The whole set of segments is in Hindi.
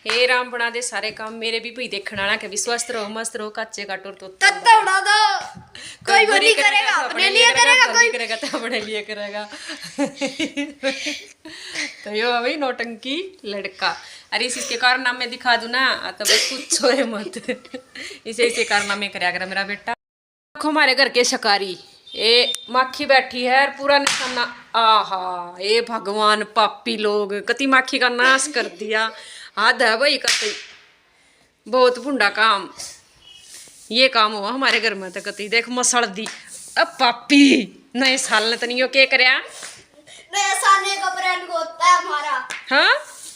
हे राम बना दे सारे काम मेरे भी भाई देखने वाला के स्वस्थ रहो मस्त रहो कच्चे का टूर तो तत्ता उड़ा दो। कोई बुरी करेगा अपने लिए करेगा, कोई करेगा तो अपने लिए करेगा। तो यो भाई नौटंकी लड़का। अरे इसके कारनामे दिखा दूं ना तो बस पूछो है मत। इसे कारनामे कराया कर मेरा बेटा। देखो हमारे घर के शिकारी ए माखी बैठी है और पूरा निशाना। आहा ए भगवान पापी लोग कति माखी का नाश कर दिया। हाथ है भाई कति बहुत भुंडा काम ये काम हुआ हमारे घर में तो कति देख मसड़ दी। अब पापी नए साल ने तनियो के करया। नया साल 1 अप्रैल को होता है हमारा। हाँ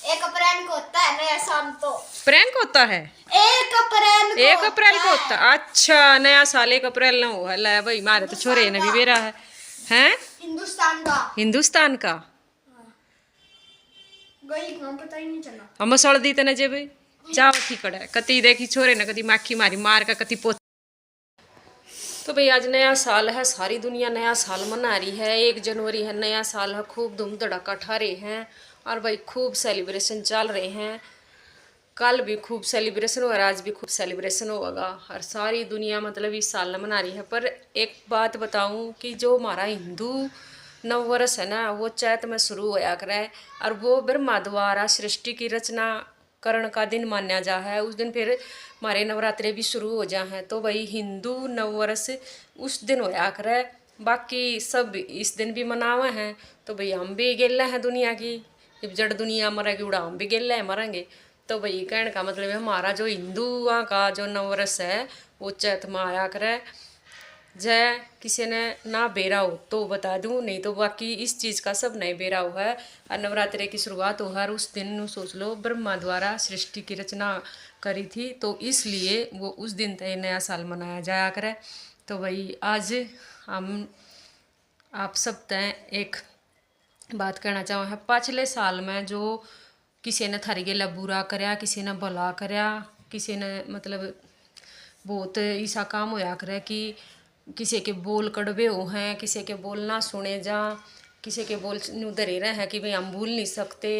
1 अप्रैल को होता है नया साल। तो प्रैंक होता है 1 अप्रैल को 1 अप्रैल को होता है। अच्छा नया साल 1 अप्रैल ना हुआ ले भाई मारे तो छोरे ने भी बेरा है हैं हिंदुस्तान का गई हम पता ही नहीं चला। हम सड़ दी तने जे भाई चाव ठीक है कति देखी छोरे ने कति माखी मारी मार का कति पोत। तो भाई आज नया साल है सारी दुनिया नया साल मना रही है 1 जनवरी है नया साल है खूब धूम धड़ाका ठा रहे हैं और भाई खूब सेलिब्रेशन चल रहे हैं। कल भी खूब सेलिब्रेशन हुआ आज भी खूब सेलिब्रेशन होगा और सारी दुनिया मतलब इस साल मना रही है। पर एक बात बताऊं कि जो हमारा हिंदू नववर्ष है ना वो चैत में शुरू होया करे और वो ब्रह्मा द्वारा सृष्टि की रचना करण का दिन माना जा है। उस दिन फिर हमारे नवरात्रे भी शुरू हो जा हैं तो भाई हिंदू नववर्ष उस दिन होया करे। बाकी सब इस दिन भी मनावे हैं तो भाई हम भी गेले हैं दुनिया की जब जड़ दुनिया मरेगी उड़ा हम भी गेले हैं मरेंगे। तो भाई कहने का मतलब है हमारा जो हिंदुओं का जो नववर्ष है वो चैत में आया करे। जय किसी ने ना बेरा हो तो बता दूं नहीं तो बाकी इस चीज़ का सब नहीं बेरा हुआ है। और नवरात्रे की शुरुआत हो हर उस दिन सोच लो ब्रह्मा द्वारा सृष्टि की रचना करी थी तो इसलिए वो उस दिन तय नया साल मनाया जाया करे। तो भाई आज हम आप सब तय एक बात कहना चाहूँ है पिछले साल में जो किसी ने थारी गेला बुरा करया किसी ने भला करया किसी ने मतलब बहुत ऐसा काम होया करे कि किसी के बोल कड़वे हो हैं किसी के बोल ना सुने जा किसी के बोल धरे रहे हैं कि भाई हम भूल नहीं सकते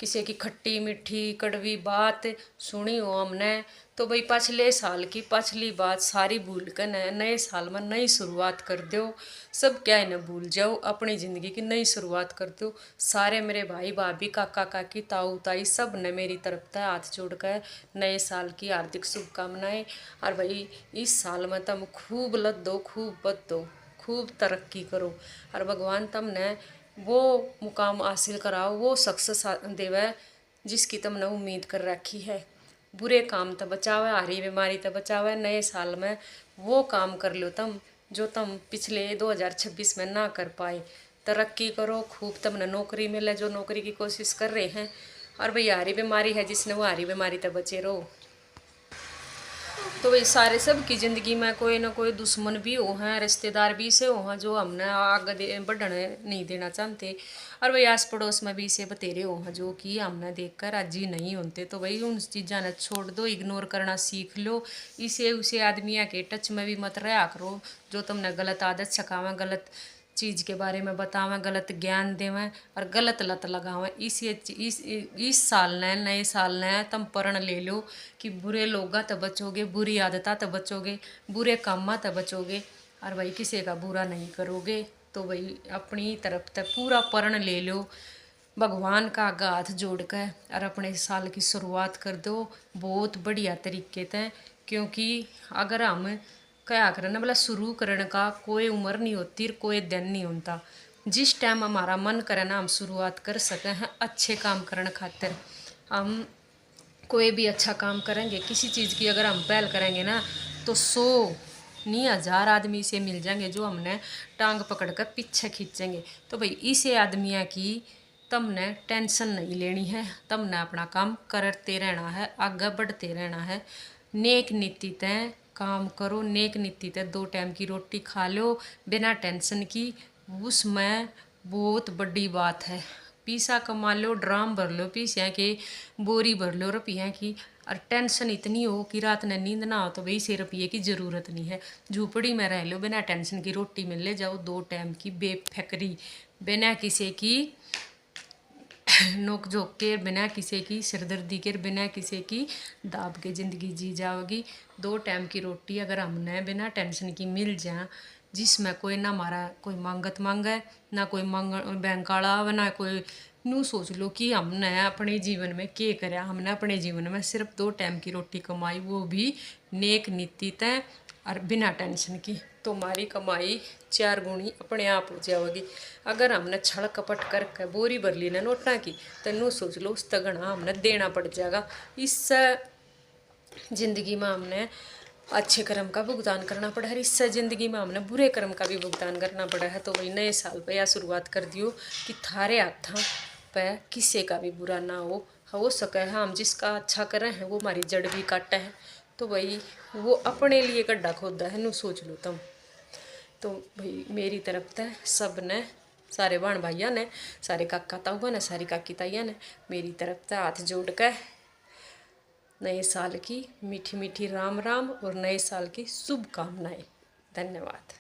किसी की खट्टी मीठी कड़वी बात सुनी हो हमने। तो भाई पिछले साल की पिछली बात सारी भूल कर नए साल में नई शुरुआत कर दो। सब क्या है ना भूल जाओ अपनी ज़िंदगी की नई शुरुआत कर दो। सारे मेरे भाई भाभी काका काकी ताऊ ताई सब ने मेरी तरफ से हाथ जोड़कर नए साल की हार्दिक शुभकामनाएं। और भाई इस साल में तुम खूब लद्दो खूब बदो खूब तरक्की करो और भगवान तुमने वो मुकाम हासिल कराओ वो सक्सेस देवे जिसकी तुमने उम्मीद कर रखी है। बुरे काम तो बचावे हारी बीमारी तो बचावे नए साल में वो काम कर लो तुम जो तुम पिछले 2026 में ना कर पाए। तरक्की करो खूब तुमने नौकरी मिले जो नौकरी की कोशिश कर रहे हैं। और भाई हारी बीमारी है जिसने वो हारी बीमारी तो बचे रहो। तो भाई सारे सब की ज़िंदगी में कोई ना कोई दुश्मन भी हो हैं रिश्तेदार भी से हो हैं जो हमने आगे बढ़ने नहीं देना चाहते। और भाई आस पड़ोस में भी इसे बतेरे हो हैं जो कि हमने देखकर राजी नहीं होते। तो भाई उन चीज़ों ने छोड़ दो इग्नोर करना सीख लो। इसे उसे आदमिया के टच में भी मत रहा करो जो तुमने गलत आदत सिखावें गलत चीज़ के बारे में बतावें गलत ज्ञान देवें और गलत लत लगावें। इस साल ने नए साल ने तुम प्रण ले लो कि बुरे लोगा तो बचोगे बुरी आदतें तो बचोगे बुरे कामा तो बचोगे और भाई किसी का बुरा नहीं करोगे। तो भाई अपनी तरफ तक पूरा प्रण ले लो भगवान का आगा हाथ जोड़ कर और अपने साल की शुरुआत कर दो बहुत बढ़िया तरीके से। क्योंकि अगर हम क्या करना बोला शुरू करने का कोई उम्र नहीं होती कोई दिन नहीं होता। जिस टाइम हमारा मन करे ना हम शुरुआत कर सकें हैं अच्छे काम करने खातिर। हम कोई भी अच्छा काम करेंगे किसी चीज़ की अगर हम पहल करेंगे ना तो 100 नहीं 1000 आदमी से मिल जाएंगे जो हमने टांग पकड़ कर पीछे खींचेंगे। तो भाई इसे आदमियों की तुमने टेंशन नहीं लेनी है तुमने अपना काम करते रहना है आगे बढ़ते रहना है। नेक नीति तय काम करो नेक नीति तय 2 टाइम की रोटी खा लो बिना टेंशन की उसमें बहुत बड़ी बात है। पैसा कमा लो ड्राम भर लो पैसे के बोरी भर लो रुपये की और टेंशन इतनी हो कि रात में नींद ना हो तो भाई से रुपये की ज़रूरत नहीं है। झूपड़ी में रह लो बिना टेंशन की रोटी मिल ले जाओ 2 टाइम की बेफिक्री बिना किसी की नोक झोंक के बिना किसी की सिरदर्दी के बिना किसी की दाब के ज़िंदगी जी जाओगी। 2 टाइम की रोटी अगर हमने बिना टेंशन की मिल जाए, जिसमें कोई ना हमारा कोई मांगत मांगे, ना कोई बैंक वाला आवे, ना कोई नू सोच लो कि हमने अपने जीवन में क्या करा। हमने अपने जीवन में सिर्फ 2 टाइम की रोटी कमाई, वो भी नेक नीति तय और बिना टेंशन की, तो हमारी कमाई 4 गुणी अपने आप हो जाएगी। अगर हमने छल कपट करके बोरी भर ली ना नोटा की, तो नू सोच लो उस तगड़ा हमने देना पड़ जाएगा। इससे ज़िंदगी में हमने अच्छे कर्म का भुगतान करना पड़ा है, इससे ज़िंदगी में हमने बुरे कर्म का भी भुगतान करना पड़ा है। तो वही नए साल पे यह शुरुआत कर दियो कि थारे हाथा पे किसी का भी बुरा ना हो सके। हम जिसका अच्छा करें हैं वो हमारी जड़ भी काटे है, तो भाई वो अपने लिए गड्ढा खोदा है, नू सोच लो तुम। तो भाई मेरी तरफ से सब ने, सारे बहन भाइयों ने, सारे काका ताऊबा ने, सारी काकी ताइया ने मेरी तरफ से हाथ जोड़ कर नए साल की मीठी मीठी राम राम और नए साल की शुभकामनाएं। धन्यवाद।